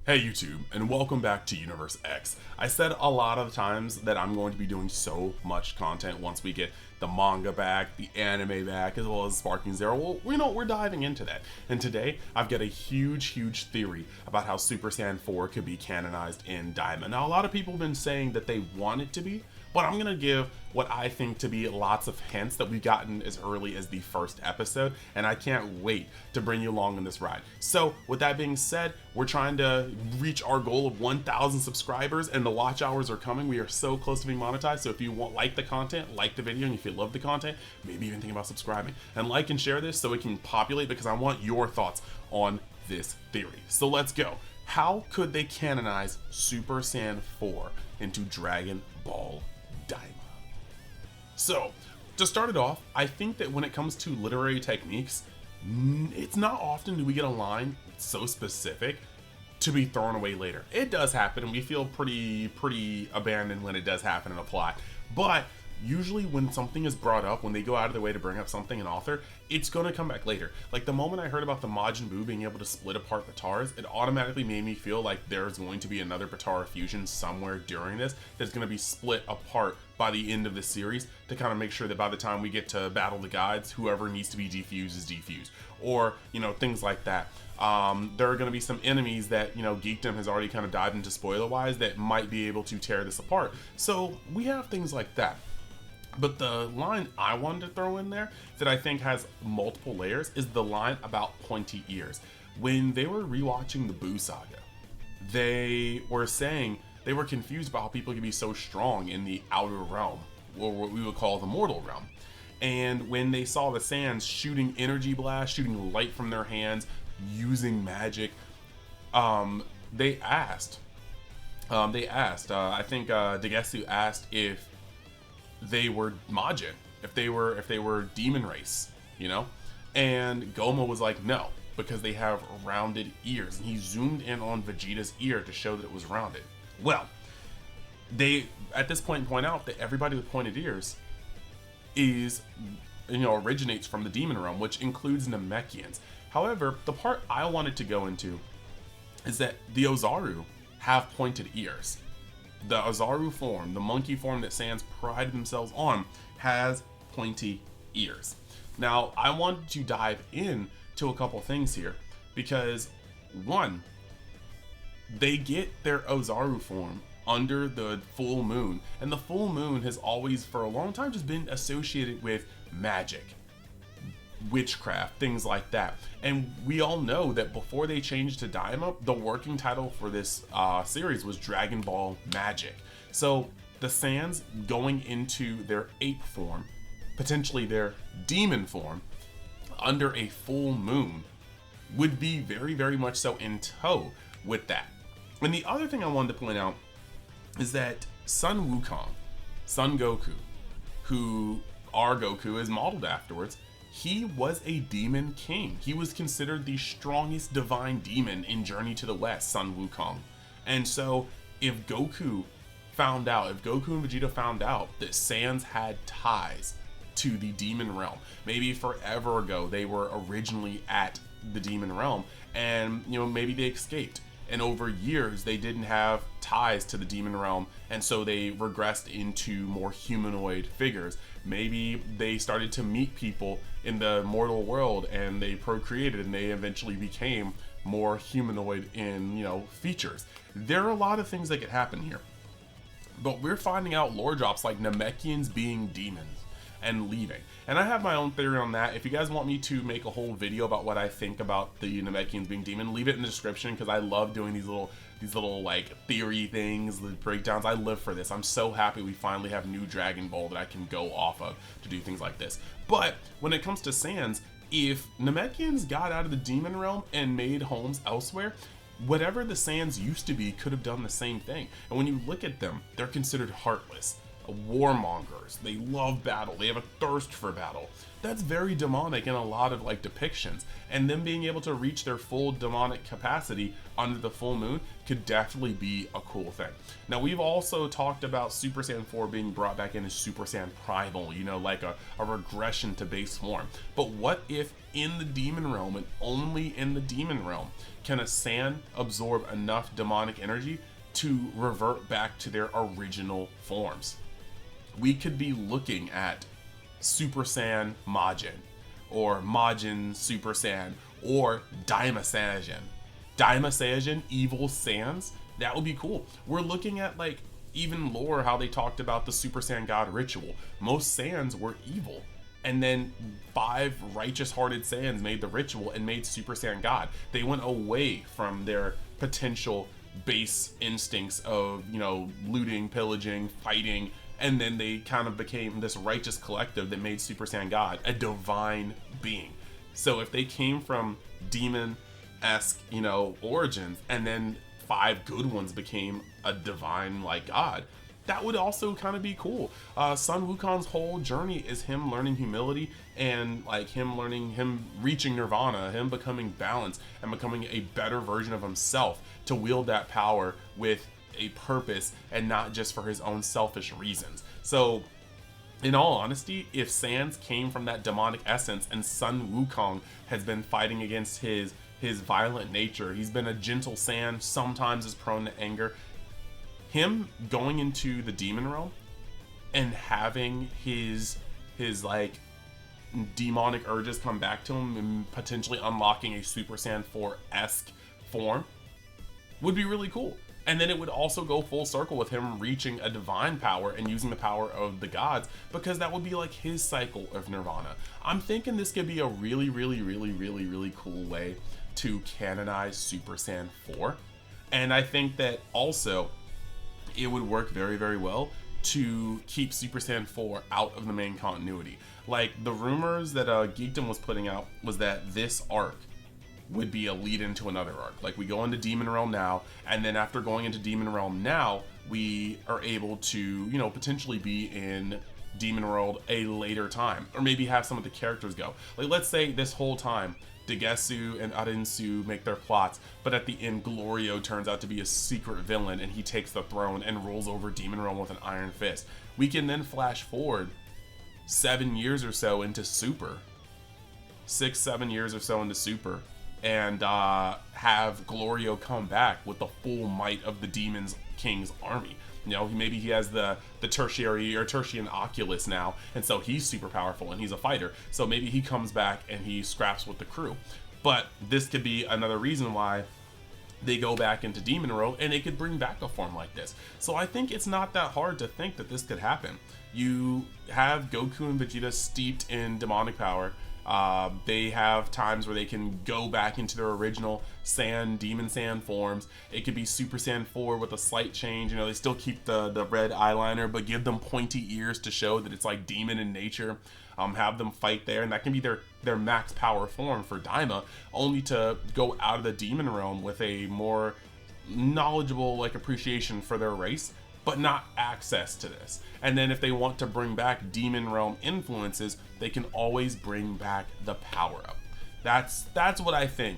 Hey YouTube, and welcome back to Universe X. I said a lot of the times that I'm going to be doing so much content once we get the manga back, the anime back, as well as Sparking Zero. Well, we're diving into that. And today, I've got a huge theory about how Super Saiyan 4 could be canonized in Daima. Now, a lot of people have been saying that they want it to be, but I'm gonna give what I think to be lots of hints that we've gotten as early as the first episode, and I can't wait to bring you along on this ride. So with that being said, we're trying to reach our goal of 1,000 subscribers, and the watch hours are coming. We are so close to being monetized, so if you like the content, like the video, and if you love the content, maybe even think about subscribing, and like and share this so it can populate, because I want your thoughts on this theory. So let's go. How could they canonize Super Saiyan 4 into Dragon Ball Daima? So, to start it off, I think that when it comes to literary techniques, it's not often do we get a line so specific to be thrown away later. It does happen, and we feel pretty abandoned when it does happen in a plot. But usually when something is brought up, when they go out of their way to bring up something an author, it's going to come back later. Like the moment I heard about the Majin Buu being able to split apart Batars, it automatically made me feel like there's going to be another Batara fusion somewhere during this that's going to be split apart by the end of the series to kind of make sure that by the time we get to battle the gods, whoever needs to be defused is defused, or things like that. There are going to be some enemies that Geekdom has already kind of dived into spoiler wise that might be able to tear this apart. So we have things like that. But the line I wanted to throw in there that I think has multiple layers is the line about pointy ears. When they were rewatching the Buu saga, they were saying they were confused about how people could be so strong in the outer realm, or what we would call the mortal realm. And when they saw the Saiyans shooting energy blasts, shooting light from their hands, using magic, they asked, I think Degesu asked if they were Majin, if they were demon race, and Goma was like, no, because they have rounded ears, and he zoomed in on Vegeta's ear to show that it was rounded. Well, they at this point point out that everybody with pointed ears is originates from the demon realm, which includes Namekians. However, the part I wanted to go into is that the Ozaru have pointed ears. The Ozaru form, the monkey form that Saiyans pride themselves on, has pointy ears. Now, I wanted to dive in to a couple things here because, one, they get their Ozaru form under the full moon, and the full moon has always, for a long time, just been associated with magic, witchcraft, things like that. And we all know that before they changed to Daima, the working title for this series was Dragon Ball Magic. So the Saiyans going into their ape form, potentially their demon form, under a full moon would be very much so in tow with that. And the other thing I wanted to point out is that Sun Wukong, Son Goku, who our Goku is modeled afterwards, he was a demon king. He was considered the strongest divine demon in Journey to the West, Sun Wukong. And so if Goku and Vegeta found out that Saiyans had ties to the demon realm, maybe forever ago they were originally at the demon realm, and maybe they escaped, and over years they didn't have ties to the demon realm, and so they regressed into more humanoid figures. Maybe they started to meet people in the mortal world and they procreated and they eventually became more humanoid in features. There are a lot of things that could happen here, but we're finding out lore drops like Namekians being demons and leaving. And I have my own theory on that. If you guys want me to make a whole video about what I think about the Namekians being demon, leave it in the description, because I love doing these little like theory things, the breakdowns. I live for this. I'm so happy we finally have new Dragon Ball that I can go off of to do things like this. But when it comes to Saiyans, if Namekians got out of the demon realm and made homes elsewhere, whatever the Saiyans used to be could have done the same thing. And when you look at them, they're considered heartless. warmongers. They love battle. They have a thirst for battle. That's very demonic in a lot of like depictions. And them being able to reach their full demonic capacity under the full moon could definitely be a cool thing. Now, we've also talked about Super Saiyan 4 being brought back in as Super Saiyan Primal, you know, like a regression to base form. But what if in the demon realm, and only in the demon realm, can a Saiyan absorb enough demonic energy to revert back to their original forms? We could be looking at Super Saiyan Majin, or Majin Super Saiyan, or Daima Saiyajin. Daima Saiyajin, evil Saiyans, that would be cool. We're looking at like even lore, how they talked about the Super Saiyan God ritual. Most Saiyans were evil, and then 5 righteous-hearted Saiyans made the ritual and made Super Saiyan God. They went away from their potential base instincts of, you know, looting, pillaging, fighting, and then they kind of became this righteous collective that made Super Saiyan God a divine being. So if they came from demon-esque, you know, origins, and then 5 good ones became a divine like God, that would also kind of be cool. Sun Wukong's whole journey is him learning humility, and like him reaching nirvana, him becoming balanced and becoming a better version of himself to wield that power with a purpose and not just for his own selfish reasons. So in all honesty, if Sans came from that demonic essence and Sun Wukong has been fighting against his violent nature, he's been a gentle Saiyan, sometimes is prone to anger, him going into the demon realm and having his like demonic urges come back to him and potentially unlocking a Super Saiyan 4-esque form would be really cool. And then it would also go full circle with him reaching a divine power and using the power of the gods, because that would be like his cycle of nirvana. I'm thinking this could be a really, really, really, really, really cool way to canonize Super Saiyan 4. And I think that also it would work very, very well to keep Super Saiyan 4 out of the main continuity. Like the rumors that Geekdom was putting out was that this arc would be a lead into another arc. Like we go into Demon Realm now, and then after going into Demon Realm now, we are able to, you know, potentially be in Demon World a later time, or maybe have some of the characters go. Like let's say this whole time Degesu and Arinsu make their plots, but at the end Glorio turns out to be a secret villain and he takes the throne and rolls over Demon Realm with an iron fist. We can then flash forward 7 years or so into Super, 6-7 years or so into Super, and have Glorio come back with the full might of the Demon King's army. You know, maybe he has the tertiary or tertian oculus now, and so he's super powerful and he's a fighter. So maybe he comes back and he scraps with the crew. But this could be another reason why they go back into Demon World, and they could bring back a form like this. So I think it's not that hard to think that this could happen. You have Goku and Vegeta steeped in demonic power. They have times where they can go back into their original Saiyan, Demon Saiyan forms. It could be Super Saiyan 4 with a slight change. You know, they still keep the red eyeliner, but give them pointy ears to show that it's like demon in nature. Have them fight there, and that can be their max power form for Daima, only to go out of the demon realm with a more knowledgeable like appreciation for their race, but not access to this. And then if they want to bring back demon realm influences, they can always bring back the power up. That's what I think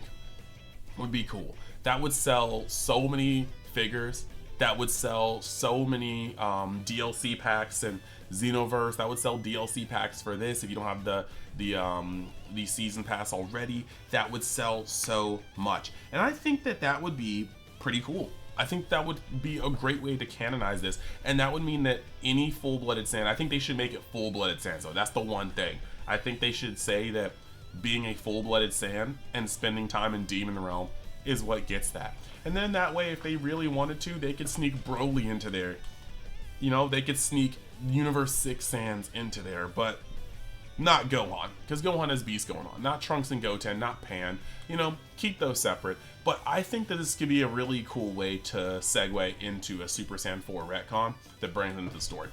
would be cool. That would sell so many figures. That would sell so many DLC packs and Xenoverse. That would sell DLC packs for this if you don't have the season pass already. That would sell so much, and I think that would be pretty cool. I think that would be a great way to canonize this, and that would mean that any full-blooded Saiyan, I think they should make it full-blooded Saiyan, so that's the one thing. I think they should say that being a full-blooded Saiyan and spending time in Demon Realm is what gets that. And then that way, if they really wanted to, they could sneak Broly into there. You know, they could sneak Universe 6 Saiyans into there, but not Gohan, because Gohan has Beast going on. Not Trunks and Goten, not Pan. You know, keep those separate. But I think that this could be a really cool way to segue into a Super Saiyan 4 retcon that brings into the story.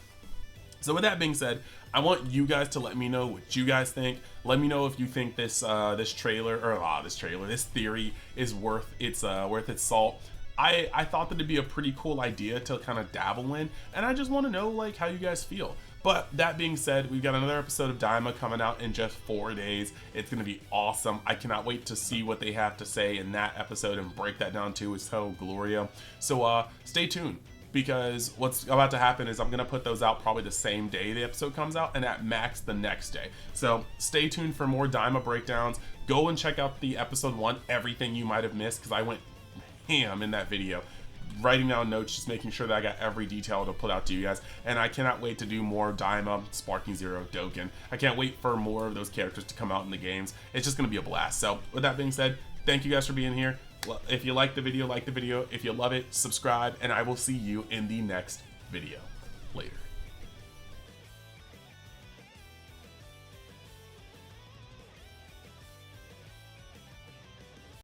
So with that being said, I want you guys to let me know what you guys think. Let me know if you think this this theory is worth its salt. I thought that it'd be a pretty cool idea to kind of dabble in, and I just want to know like how you guys feel. But that being said, we've got another episode of Daima coming out in just 4 days. It's gonna be awesome. I cannot wait to see what they have to say in that episode and break that down too with Toe Gloria. So stay tuned, because what's about to happen is I'm gonna put those out probably the same day the episode comes out, and at max the next day. So stay tuned for more Daima breakdowns. Go and check out the episode 1, everything you might have missed, because I went ham in that video, writing down notes, just making sure that I got every detail to put out to you guys. And I cannot wait to do more Daima, Sparking Zero, Dokkan. I can't wait for more of those characters to come out in the games. It's just gonna be a blast. So with that being said, thank you guys for being here. If you like the video, like the video. If you love it, subscribe, and I will see you in the next video. Later.